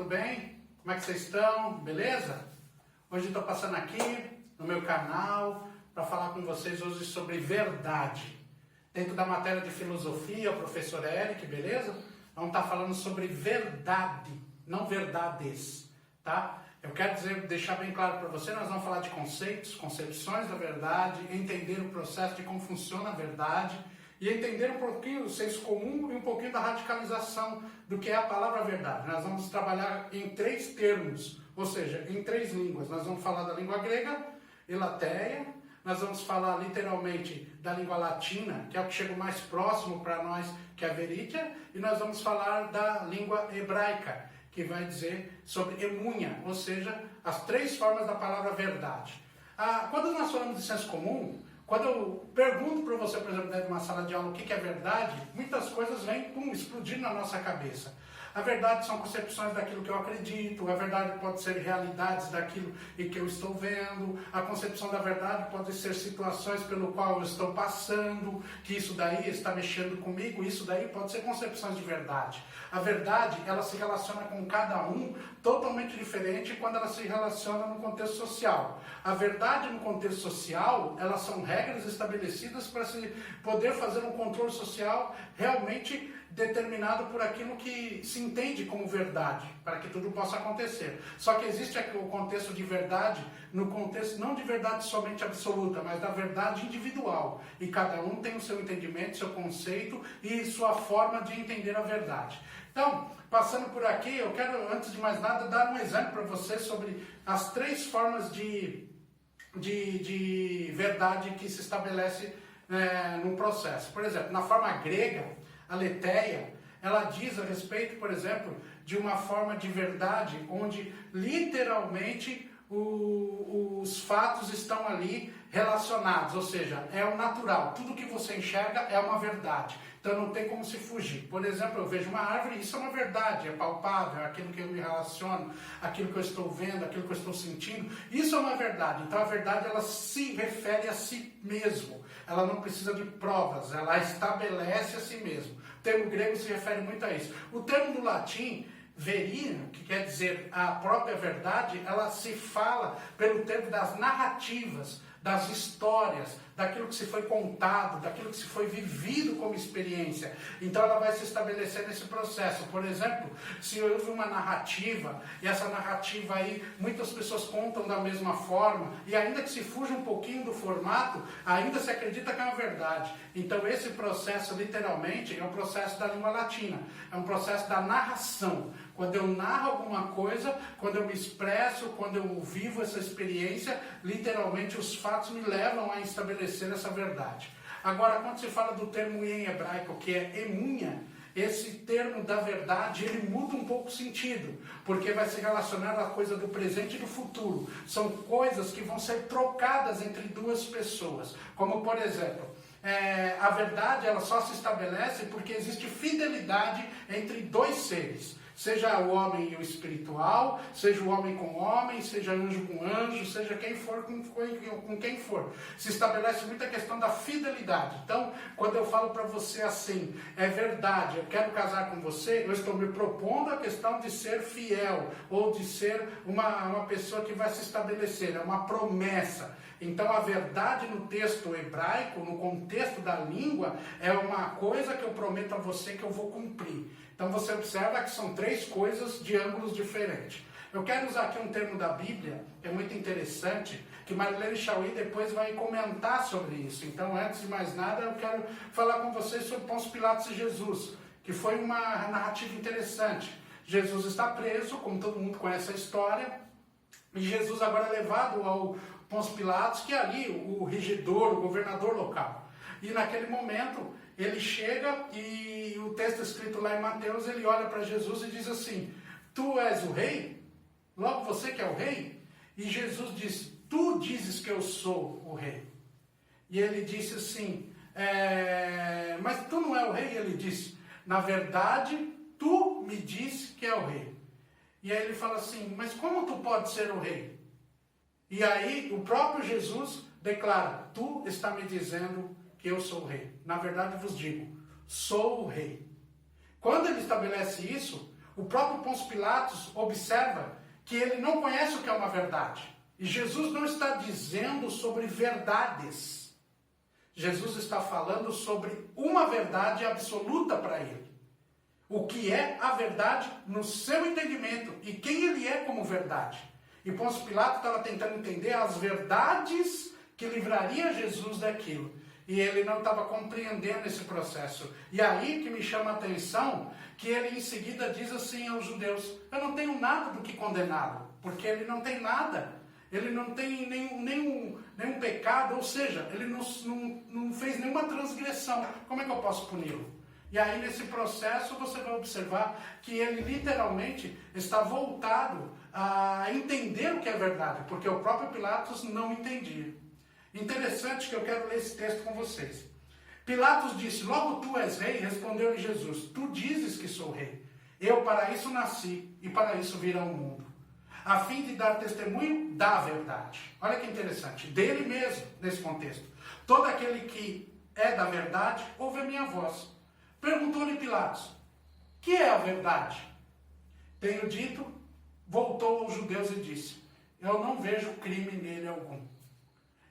tudo bem? Como é que vocês estão? Beleza? Hoje estou passando aqui no meu canal para falar com vocês hoje sobre verdade. Dentro da matéria de filosofia, o professor Eric, beleza? Vamos estar falando sobre verdade, não verdades, tá? Eu quero deixar bem claro para você, nós vamos falar de conceitos, concepções da verdade, entender o processo de como funciona a verdade e entender um pouquinho do senso comum e um pouquinho da radicalização do que é a palavra verdade. Nós vamos trabalhar em 3 termos, ou seja, em 3 línguas. Nós vamos falar da língua grega, elateia, nós vamos falar literalmente da língua latina, que é o que chega mais próximo para nós, que é a veritia, e nós vamos falar da língua hebraica, que vai dizer sobre emunha, ou seja, as 3 formas da palavra verdade. Quando nós falamos de senso comum, quando eu pergunto para você, por exemplo, dentro de uma sala de aula o que é verdade, muitas coisas vêm explodir na nossa cabeça. A verdade são concepções daquilo que eu acredito, a verdade pode ser realidades daquilo em que eu estou vendo, a concepção da verdade pode ser situações pelo qual eu estou passando, que isso daí está mexendo comigo, isso daí pode ser concepções de verdade. A verdade, ela se relaciona com cada um totalmente diferente quando ela se relaciona no contexto social. A verdade no contexto social, elas são regras estabelecidas para se poder fazer um controle social realmente determinado por aquilo que se entende como verdade, para que tudo possa acontecer. Só que existe aqui o contexto de verdade, no contexto não de verdade somente absoluta, mas da verdade individual. E cada um tem o seu entendimento, seu conceito e sua forma de entender a verdade. Então, passando por aqui, eu quero, antes de mais nada, dar um exemplo para você sobre as 3 formas de verdade que se estabelece num processo. Por exemplo, na forma grega, a aletheia, ela diz a respeito, por exemplo, de uma forma de verdade onde literalmente os fatos estão ali relacionados, ou seja, é o natural, tudo que você enxerga é uma verdade, então não tem como se fugir. Por exemplo, eu vejo uma árvore, isso é uma verdade, é palpável, é aquilo que eu me relaciono, aquilo que eu estou vendo, aquilo que eu estou sentindo, isso é uma verdade. Então a verdade, ela se refere a si mesmo, ela não precisa de provas, ela estabelece a si mesmo. O termo grego se refere muito a isso. O termo do latim, verino, que quer dizer a própria verdade, ela se fala pelo termo das narrativas, das histórias, daquilo que se foi contado, daquilo que se foi vivido como experiência. Então ela vai se estabelecer nesse processo. Por exemplo, se houve uma narrativa, e essa narrativa aí, muitas pessoas contam da mesma forma, e ainda que se fuja um pouquinho do formato, ainda se acredita que é uma verdade. Então esse processo, literalmente, é um processo da língua latina, é um processo da narração. Quando eu narro alguma coisa, quando eu me expresso, quando eu vivo essa experiência, literalmente os fatos me levam a estabelecer essa verdade. Agora, quando se fala do termo em hebraico, que é emunha, esse termo da verdade, ele muda um pouco o sentido, porque vai se relacionar à coisa do presente e do futuro. São coisas que vão ser trocadas entre 2 pessoas, como por exemplo, a verdade, ela só se estabelece porque existe fidelidade entre 2 seres. Seja o homem e o espiritual, seja o homem com homem, seja anjo com anjo, seja quem for com quem for. Se estabelece muita questão da fidelidade. Então, quando eu falo para você assim, é verdade, eu quero casar com você, eu estou me propondo a questão de ser fiel, ou de ser uma pessoa que vai se estabelecer, é uma promessa. Então a verdade no texto hebraico, no contexto da língua, é uma coisa que eu prometo a você que eu vou cumprir. Então você observa que são 3 coisas de ângulos diferentes. Eu quero usar aqui um termo da Bíblia, que é muito interessante, que Marilene Chauí depois vai comentar sobre isso. Então, antes de mais nada, eu quero falar com vocês sobre Pôncio Pilatos e Jesus, que foi uma narrativa interessante. Jesus está preso, como todo mundo conhece a história, e Jesus agora é levado ao Pôncio Pilatos, que é ali o regedor, o governador local. E naquele momento, ele chega e o texto escrito lá em Mateus, ele olha para Jesus e diz assim, tu és o rei? Logo você que é o rei? E Jesus diz, tu dizes que eu sou o rei. E ele disse assim, mas tu não é o rei? E ele disse, na verdade, tu me disse que é o rei. E aí ele fala assim, mas como tu pode ser o rei? E aí o próprio Jesus declara, tu está me dizendo que eu sou o rei. Na verdade vos digo, sou o rei. Quando ele estabelece isso, o próprio Pôncio Pilatos observa que ele não conhece o que é uma verdade. E Jesus não está dizendo sobre verdades. Jesus está falando sobre uma verdade absoluta para ele. O que é a verdade no seu entendimento e quem ele é como verdade. E Pôncio Pilatos estava tentando entender as verdades que livraria Jesus daquilo. E ele não estava compreendendo esse processo. E aí que me chama a atenção que ele em seguida diz assim aos judeus: eu não tenho nada do que condená-lo, porque ele não tem nada, ele não tem nenhum pecado, ou seja, ele não fez nenhuma transgressão. Como é que eu posso puni-lo? E aí nesse processo você vai observar que ele literalmente está voltado a entender o que é verdade, porque o próprio Pilatos não entendia. Interessante que eu quero ler esse texto com vocês. Pilatos disse: logo tu és rei? Respondeu-lhe Jesus: tu dizes que sou rei. Eu para isso nasci e para isso vim ao mundo, a fim de dar testemunho da verdade. Olha que interessante, dele mesmo nesse contexto. Todo aquele que é da verdade ouve a minha voz. Perguntou-lhe Pilatos: que é a verdade? Tenho dito. Voltou aos judeus e disse: eu não vejo crime nele algum.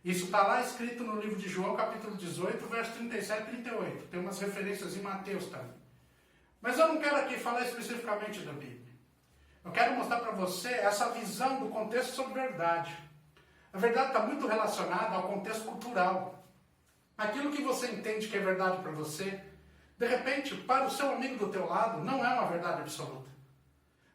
Isso está lá escrito no livro de João, capítulo 18, verso 37 e 38. Tem umas referências em Mateus também. Mas eu não quero aqui falar especificamente da Bíblia. Eu quero mostrar para você essa visão do contexto sobre verdade. A verdade está muito relacionada ao contexto cultural. Aquilo que você entende que é verdade para você, de repente, para o seu amigo do teu lado, não é uma verdade absoluta.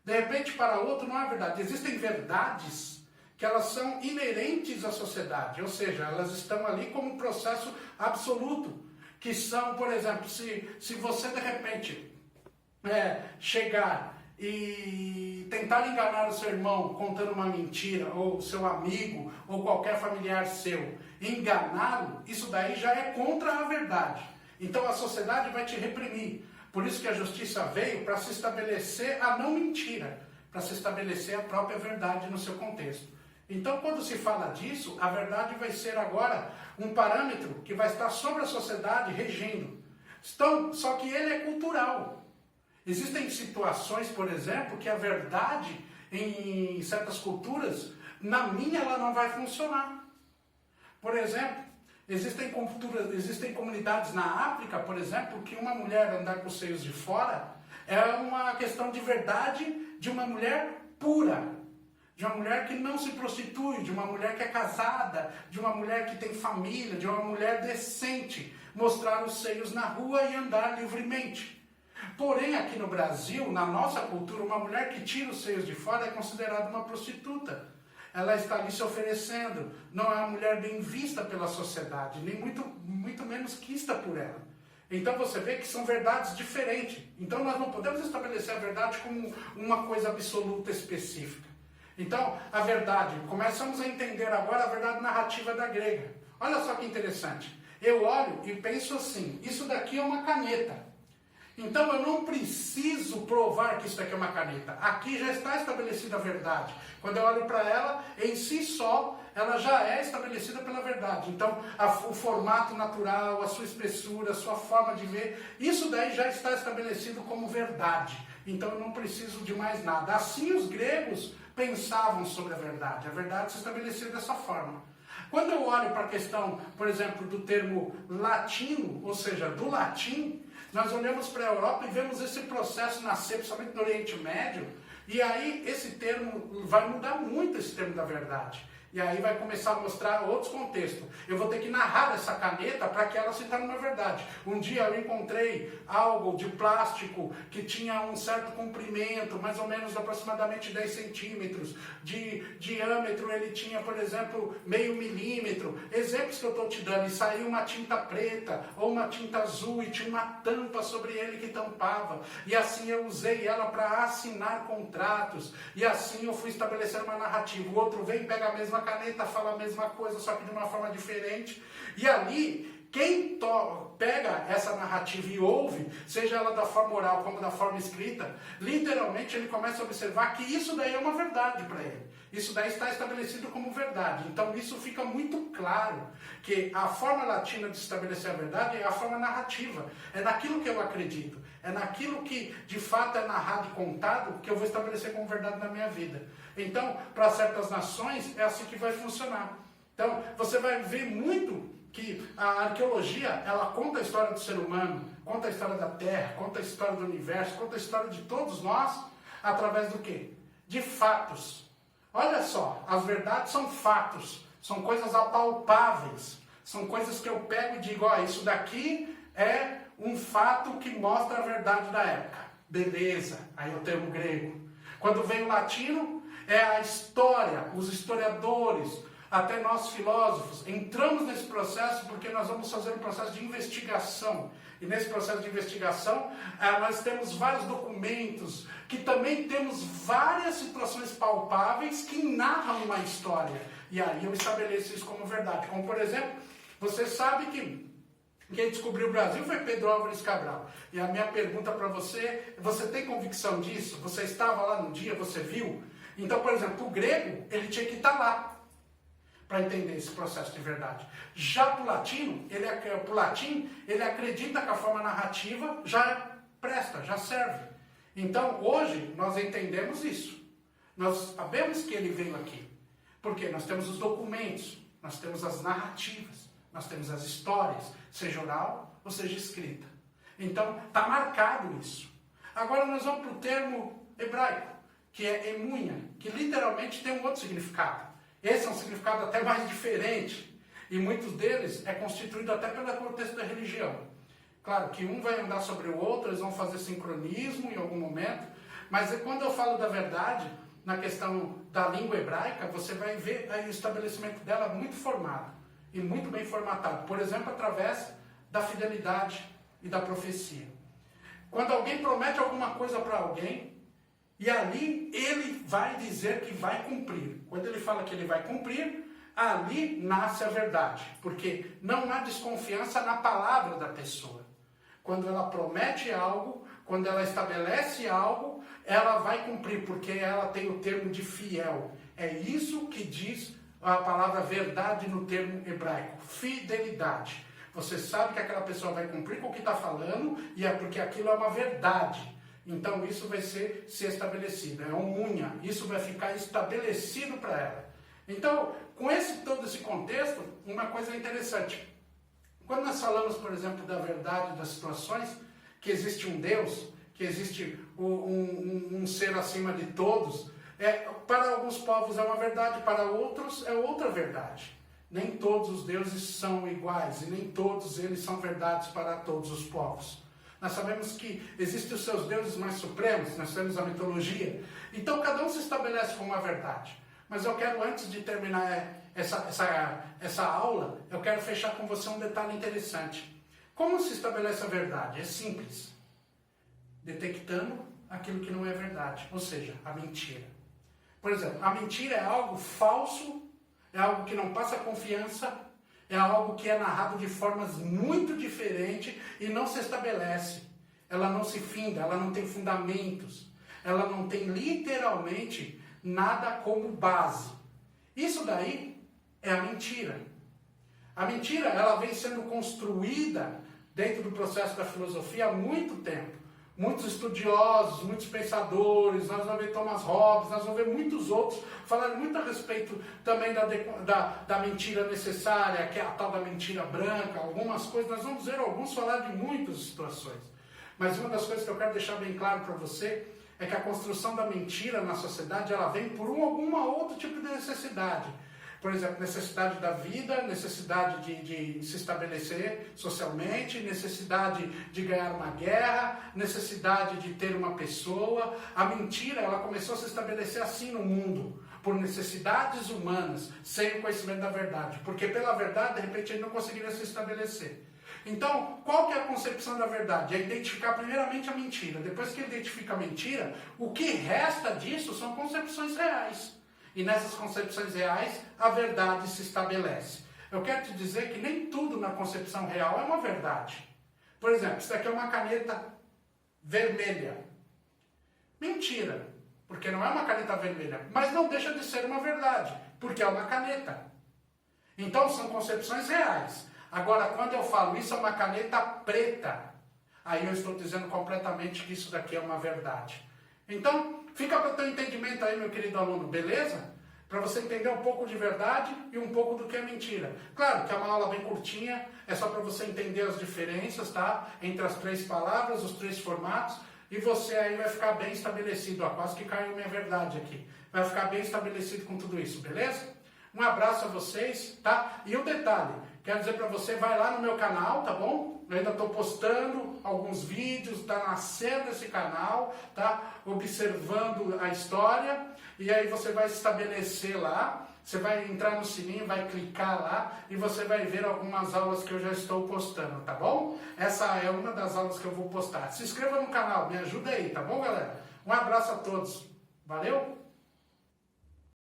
De repente, para outro, não é verdade. Existem verdades que elas são inerentes à sociedade, ou seja, elas estão ali como um processo absoluto, que são, por exemplo, se você de repente chegar e tentar enganar o seu irmão contando uma mentira, ou seu amigo, ou qualquer familiar seu, enganá-lo, isso daí já é contra a verdade. Então a sociedade vai te reprimir. Por isso que a justiça veio para se estabelecer a não mentira, para se estabelecer a própria verdade no seu contexto. Então, quando se fala disso, a verdade vai ser agora um parâmetro que vai estar sobre a sociedade regendo. Então, só que ele é cultural. Existem situações, por exemplo, que a verdade em certas culturas, na minha ela não vai funcionar. Por exemplo, existem comunidades na África, por exemplo, que uma mulher andar com os seios de fora é uma questão de verdade de uma mulher pura. De uma mulher que não se prostitui, de uma mulher que é casada, de uma mulher que tem família, de uma mulher decente, mostrar os seios na rua e andar livremente. Porém, aqui no Brasil, na nossa cultura, uma mulher que tira os seios de fora é considerada uma prostituta. Ela está ali se oferecendo, não é uma mulher bem vista pela sociedade, nem muito menos quista por ela. Então você vê que são verdades diferentes. Então nós não podemos estabelecer a verdade como uma coisa absoluta específica. Então, a verdade, começamos a entender agora a verdade narrativa da grega. Olha só que interessante. Eu olho e penso assim: isso daqui é uma caneta. Então eu não preciso provar que isso daqui é uma caneta. Aqui já está estabelecida a verdade. Quando eu olho para ela, em si só, ela já é estabelecida pela verdade. Então, o formato natural, a sua espessura, a sua forma de ver, isso daí já está estabelecido como verdade. Então eu não preciso de mais nada. Assim os gregos pensavam sobre a verdade se estabelecia dessa forma. Quando eu olho para a questão, por exemplo, do termo latino, ou seja, do latim, nós olhamos para a Europa e vemos esse processo nascer, principalmente no Oriente Médio, e aí esse termo, vai mudar muito esse termo da verdade. E aí vai começar a mostrar outros contextos. Eu vou ter que narrar essa caneta para que ela se torne uma verdade. Um dia eu encontrei algo de plástico que tinha um certo comprimento, mais ou menos aproximadamente 10 centímetros. De diâmetro ele tinha, por exemplo, meio milímetro. Exemplos que eu estou te dando. E saiu uma tinta preta ou uma tinta azul e tinha uma tampa sobre ele que tampava. E assim eu usei ela para assinar contratos. E assim eu fui estabelecendo uma narrativa. O outro vem, pega a mesma caneta, fala a mesma coisa, só que de uma forma diferente. E ali quem pega essa narrativa e ouve, seja ela da forma oral como da forma escrita, literalmente ele começa a observar que isso daí é uma verdade para ele. Isso daí está estabelecido como verdade. Então isso fica muito claro, que a forma latina de estabelecer a verdade é a forma narrativa. É naquilo que eu acredito. É naquilo que de fato é narrado e contado que eu vou estabelecer como verdade na minha vida. Então, para certas nações, é assim que vai funcionar. Então, você vai ver muito que a arqueologia, ela conta a história do ser humano, conta a história da Terra, conta a história do universo, conta a história de todos nós, através do quê? De fatos. Olha só, as verdades são fatos, são coisas apalpáveis, são coisas que eu pego e digo, ó, isso daqui é um fato que mostra a verdade da época. Beleza, aí é o termo grego. Quando vem o latino, é a história, os historiadores, até nós filósofos, entramos nesse processo porque nós vamos fazer um processo de investigação. E nesse processo de investigação, nós temos vários documentos, que também temos várias situações palpáveis que narram uma história. E aí eu estabeleço isso como verdade. Como, por exemplo, você sabe que quem descobriu o Brasil foi Pedro Álvares Cabral. E a minha pergunta para você, você tem convicção disso? Você estava lá no dia, você viu? Então, por exemplo, o grego, ele tinha que estar lá para entender esse processo de verdade. Já para o latim, ele acredita que a forma narrativa já presta, já serve. Então, hoje, nós entendemos isso. Nós sabemos que ele veio aqui. Porque nós temos os documentos, nós temos as narrativas, nós temos as histórias, seja oral ou seja escrita. Então, está marcado isso. Agora nós vamos para o termo hebraico, que é emunha, que literalmente tem um outro significado. Esse é um significado até mais diferente, e muitos deles é constituído até pelo contexto da religião. Claro que um vai andar sobre o outro, eles vão fazer sincronismo em algum momento, mas quando eu falo da verdade, na questão da língua hebraica, você vai ver o estabelecimento dela muito formado e muito bem formatado. Por exemplo, através da fidelidade e da profecia. Quando alguém promete alguma coisa para alguém, e ali ele vai dizer que vai cumprir. Quando ele fala que ele vai cumprir, ali nasce a verdade. Porque não há desconfiança na palavra da pessoa. Quando ela promete algo, quando ela estabelece algo, ela vai cumprir, porque ela tem o termo de fiel. É isso que diz a palavra verdade no termo hebraico. Fidelidade. Você sabe que aquela pessoa vai cumprir com o que está falando, e é porque aquilo é uma verdade. Então isso vai ser estabelecido, é um unha, isso vai ficar estabelecido para ela. Então, com todo esse contexto, uma coisa interessante. Quando nós falamos, por exemplo, da verdade das situações, que existe um Deus, que existe um ser acima de todos, para alguns povos é uma verdade, para outros é outra verdade. Nem todos os deuses são iguais, e nem todos eles são verdades para todos os povos. Nós sabemos que existem os seus deuses mais supremos, nós temos a mitologia. Então cada um se estabelece como uma verdade. Mas eu quero, antes de terminar essa aula, eu quero fechar com você um detalhe interessante. Como se estabelece a verdade? É simples. Detectando aquilo que não é verdade, ou seja, a mentira. Por exemplo, a mentira é algo falso, é algo que não passa confiança, é algo que é narrado de formas muito diferentes e não se estabelece. Ela não se finda, ela não tem fundamentos. Ela não tem literalmente nada como base. Isso daí é a mentira. A mentira, ela vem sendo construída dentro do processo da filosofia há muito tempo. Muitos estudiosos, muitos pensadores, nós vamos ver Thomas Hobbes, nós vamos ver muitos outros falarem muito a respeito também da mentira necessária, que é a tal da mentira branca, algumas coisas, nós vamos ver alguns falar de muitas situações. Mas uma das coisas que eu quero deixar bem claro para você é que a construção da mentira na sociedade, ela vem por alguma outro tipo de necessidade. Por exemplo, necessidade da vida, necessidade de se estabelecer socialmente, necessidade de ganhar uma guerra, necessidade de ter uma pessoa. A mentira, ela começou a se estabelecer assim no mundo, por necessidades humanas, sem o conhecimento da verdade. Porque pela verdade, de repente, ele não conseguiria se estabelecer. Então, qual que é a concepção da verdade? É identificar primeiramente a mentira. Depois que identifica a mentira, o que resta disso são concepções reais. E nessas concepções reais, a verdade se estabelece. Eu quero te dizer que nem tudo na concepção real é uma verdade. Por exemplo, isso daqui é uma caneta vermelha. Mentira, porque não é uma caneta vermelha, mas não deixa de ser uma verdade, porque é uma caneta. Então são concepções reais. Agora, quando eu falo isso é uma caneta preta, aí eu estou dizendo completamente que isso daqui é uma verdade. Então, fica para o teu entendimento aí, meu querido aluno, beleza? Para você entender um pouco de verdade e um pouco do que é mentira. Claro que é uma aula bem curtinha, é só para você entender as diferenças, tá? Entre as 3 palavras, os 3 formatos, e você aí vai ficar bem estabelecido. Ó, quase que caiu minha verdade aqui. Vai ficar bem estabelecido com tudo isso, beleza? Um abraço a vocês, tá? E um detalhe, quero dizer para você, vai lá no meu canal, tá bom? Eu ainda estou postando alguns vídeos, está nascendo esse canal, tá? Observando a história, e aí você vai se estabelecer lá, você vai entrar no sininho, vai clicar lá, e você vai ver algumas aulas que eu já estou postando, tá bom? Essa é uma das aulas que eu vou postar. Se inscreva no canal, me ajuda aí, tá bom, galera? Um abraço a todos, valeu?